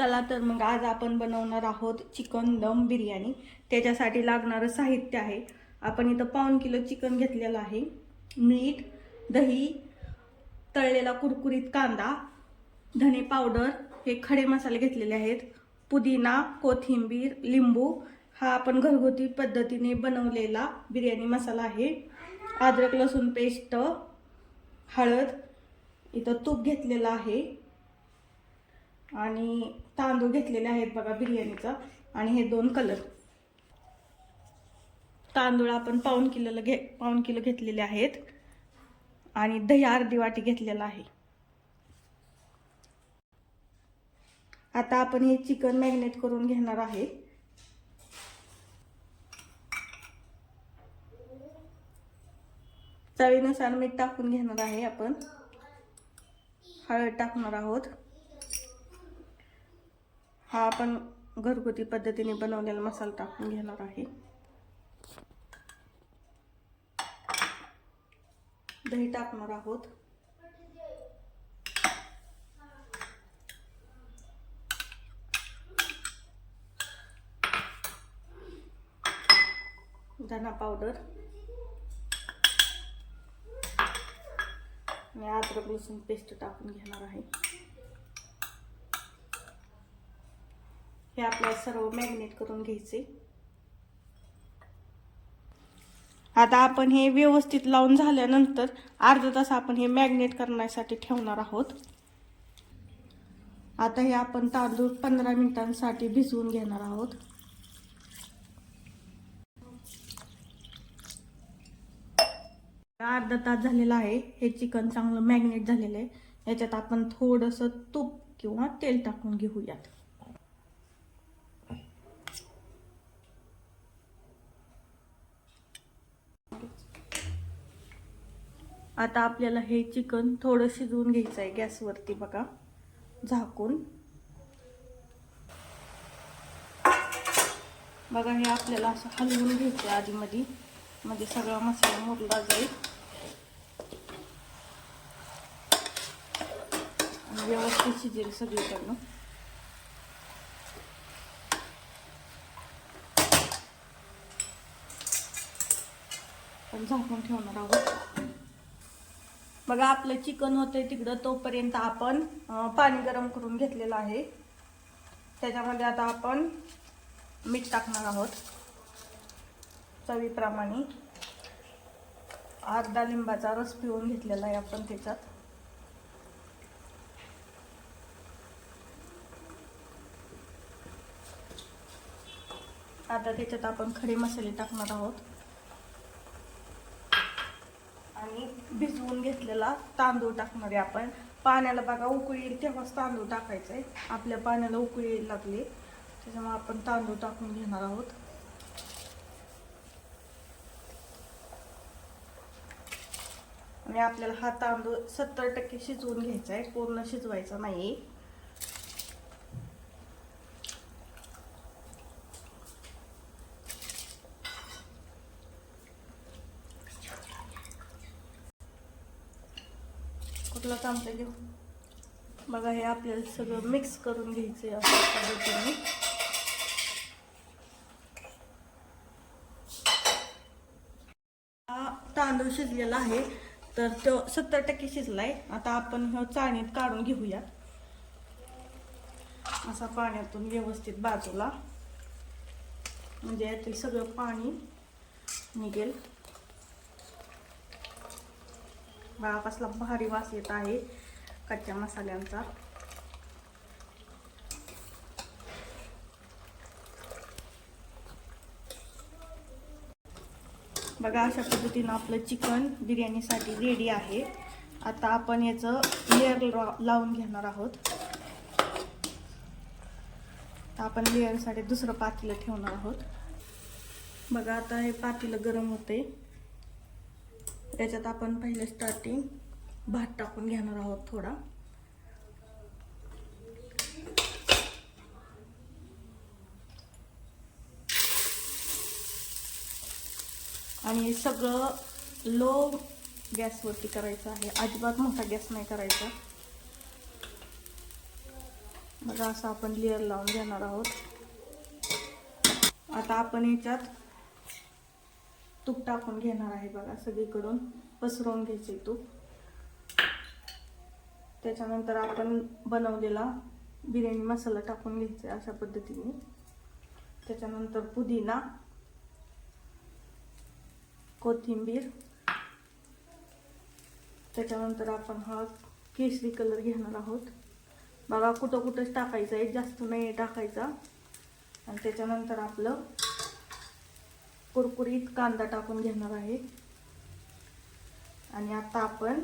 चला तर मग आज आपण बनवणार आहोत चिकन दम बिर्याणी। त्याच्यासाठी लागणारं साहित्य आहे, आपण इथं 1.5 किलो चिकन घेतलेलं आहे। मीठ, दही, तळलेला कुरकुरीत कांदा, धने पावडर, हे खडे मसाले घेतलेले आहेत। पुदिना, कोथिंबीर, लिंबू हा आपण घरगुती पद्धतीने बनवलेला बिर्याणी मसाला आहे। अद्रक लसूण पेस्ट, हळद, इथं तूप घेतलेलं आहे आणि तांदूळ घेतलेले आहेत बघा बिर्याणीचा। आणि हे 2 कलर तांदूळ आपण 1.5 किलो घेतलेले आहेत आणि दही अर्धी वाटी घेतलेला आहे। आता आपण हे चिकन मॅरिनेट करून घेणार आहे। चवीनुसार मीठ टाकून घेणार आहे आपण, हळद टाकणार आहोत। हा आपण घरगुती पद्धतीने बनवलेला मसाला टाकून घेणार आहे। दही टाकणार आहोत। धना पावडर आणि अद्रक लसूण पेस्ट टाकून घेणार आहे। हे आपल्याला सर्व मॅरिनेट करून घ्यायचे। आता आपण हे व्यवस्थित लावून झाल्यानंतर अर्धा तास आपण हे मॅरिनेट करण्यासाठी ठेवणार आहोत। आता हे आपण तांदूळ 15 मिनिटांसाठी भिजवून घेणार आहोत। अर्धा तास झालेला आहे, हे चिकन चांगलं मॅरिनेट झालेलं आहे। याच्यात आपण थोडंसं तूप किंवा तेल टाकून घेऊयात। आता आपल्याला हे चिकन थोडं शिजवून घ्यायचं आहे गॅसवरती बघा, झाकून। बघा हे आपल्याला असं हलवून घ्यायचं आधी मध्ये, म्हणजे सगळा मसाला मुरला जाईल आणि व्यवस्थित शिजेल सगळीकडनं। पण झाकून ठेवणार आहोत। बघा आपलं चिकन होतंय तिकडं, तोपर्यंत आपण पाणी गरम करून घेतलेलं आहे। त्याच्यामध्ये आता आपण मीठ टाकणार आहोत चवीप्रमाणे। अर्धा लिंबाचा रस पिळून घेतलेला आहे आपण त्याच्यात। आता त्याच्यात आपण खडे मसाले टाकणार आहोत आणि भिजवून घेतलेला तांदूळ टाकणार आहे आपण। पाण्याला बघा उकळी येईल तेव्हाच तांदूळ टाकायचं आहे। आपल्या पाण्याला उकळी यायला लागली त्याच्यामुळे आपण तांदूळ टाकून घेणार आहोत। आणि आपल्याला हा तांदूळ 70% शिजवून घ्यायचा आहे, पूर्ण शिजवायचा नाही। कुठला चमचा घेऊ? बघा हे आपल्याला सगळं मिक्स करून घ्यायचं आहे अशा पद्धतीने। हा तांदूळ शिजलेला आहे, तर तो 70% शिजलाय। आता आपण हे चाळणीत काढून घेऊयात असा पाण्यातून व्यवस्थित बाजूला, म्हणजे यातील सगळं पाणी निघेल। बघा कसला भारी वास येत आहे कच्च्या मसाल्यांचा। बघा अशा पद्धतीने आपलं चिकन बिर्याणीसाठी रेडी आहे। आता आपण याचं लेयर लावून घेणार आहोत। तर आपण लेयरसाठी दुसरं पातेलं ठेवणार आहोत। बघा आता हे पातेलं गरम होते, त्याच्यात आपण पहिले स्टार्टिंग भात टाकून घेणार आहोत थोडा। आणि सगळं लो गॅसवरती करायचं आहे, अजिबात मोठा गॅस नाही करायचा। बघा असं आपण लेअर लावून घेणार आहोत. आता आपण याच्यात तूप टाकून घेणार आहे. बघा सगळीकडून पसरवून घ्यायचे तूप. त्याच्यानंतर आपण बनवलेला बिर्याणी मसाला टाकून घ्यायचा अशा पद्धतीने. त्याच्यानंतर पुदिना, कोथिंबीर, त्याच्यानंतर आपण हा केशरी कलर घेणार आहोत. बघा कुठं कुठंच टाकायचं आहे, जास्त नाही टाकायचा. आणि त्याच्यानंतर आपलं कुरकुरीत कांदा टाकून घेणार आहे. आणि आता आपण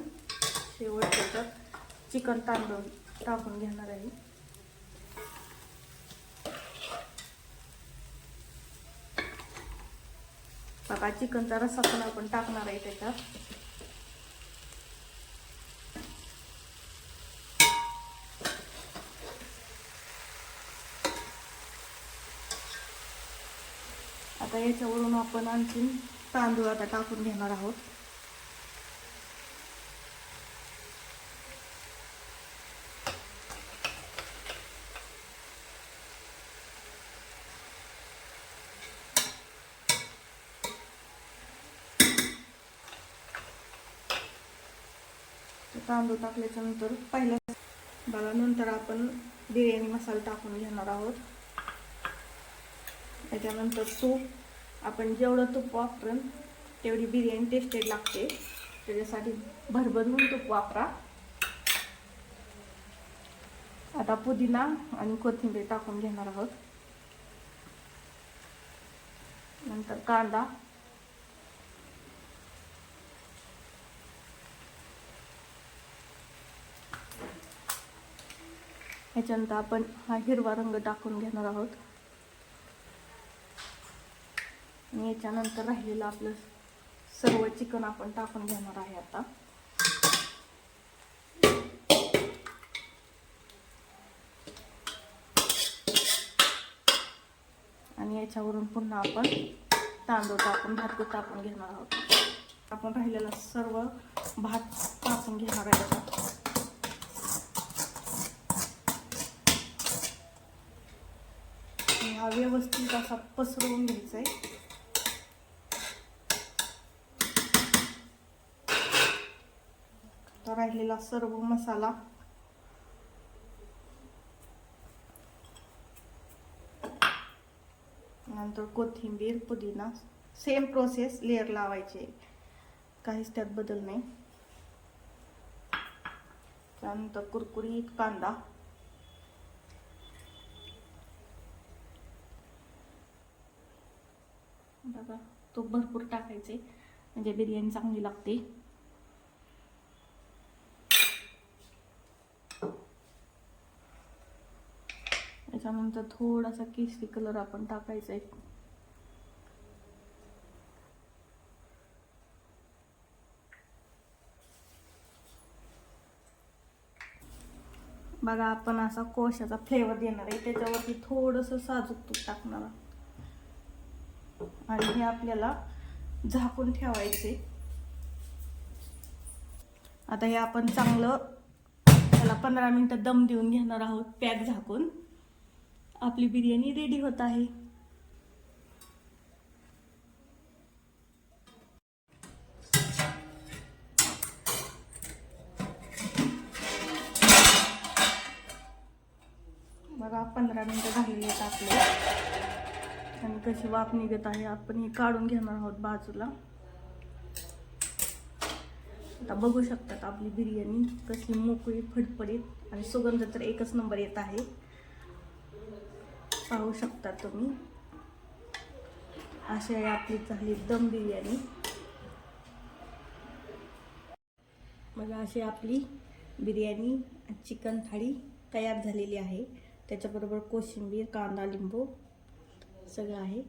शेवट त्याच्यात चिकन तांदूळ टाकून घेणार आहे. बघा चिकनचा रस्सा पण आपण टाकणार आहे त्याच्यात. आता याच्यावरून आपण आणखी तांदूळ आता टाकून घेणार आहोत. तांदूळ टाकल्याच्या नंतर पहिल्या बघा नंतर आपण बिर्याणी मसाला टाकून घेणार आहोत. त्याच्यानंतर तूप आपण जेवढं तूप वापरून तेवढी बिर्याणी टेस्टेड लागते. त्याच्यासाठी भरभरून तूप वापरा. आता पुदिना आणि कोथिंबीर टाकून घेणार आहोत. नंतर कांदा, याच्यानंतर आपण हा हिरवा रंग टाकून घेणार आहोत. आणि याच्यानंतर राहिलेलं आपलं सर्व चिकन आपण टाकून घेणार आहे आता. आणि याच्यावरून पुन्हा आपण तांदूळ टाकून भात टाकून घेणार आहोत. आपण राहिलेला सर्व भात टाकून घेणार आहे. हा व्यवस्थित असा पसरवून घ्यायचा आहे. राहिलेला सर्व मसाला नंतर कोथिंबीर, पुदिना, सेम प्रोसेस लेअर लावायचे, काहीच त्यात बदल नाही. त्यानंतर कुरकुरीत कांदा, बघा तो भरपूर टाकायचे म्हणजे बिर्याणी चांगली लागते. त्याच्यानंतर थोडासा केशरी कलर आपण टाकायचा आहे. बघा आपण असा कोशाचा फ्लेवर देणार आहे. त्याच्यावरती थोडंसं साजूक तूप टाकणार आणि हे आपल्याला झाकून ठेवायचे. आता हे आपण चांगलं त्याला 15 मिनिटं दम देऊन घेणार आहोत पॅक झाकून. आपली बिर्याणी रेडी होत आहे. बघा 15 मिनिटं झालेली आहेत आपले आणि कशी वाफ निघत आहे. आपण हे काढून घेणार आहोत बाजूला. आता बघू शकतात आपली बिर्याणी कशी मोकळी, फडफडीत आणि सुगंध तर एकच नंबर येत आहे. पाहू शकता तुम्ही. अशी आहे आपली झाली दम बिर्याणी. बघा अशी आपली बिर्याणी चिकन थाळी तयार झालेली आहे. त्याच्याबरोबर कोशिंबीर, कांदा, लिंबू सगळं आहे.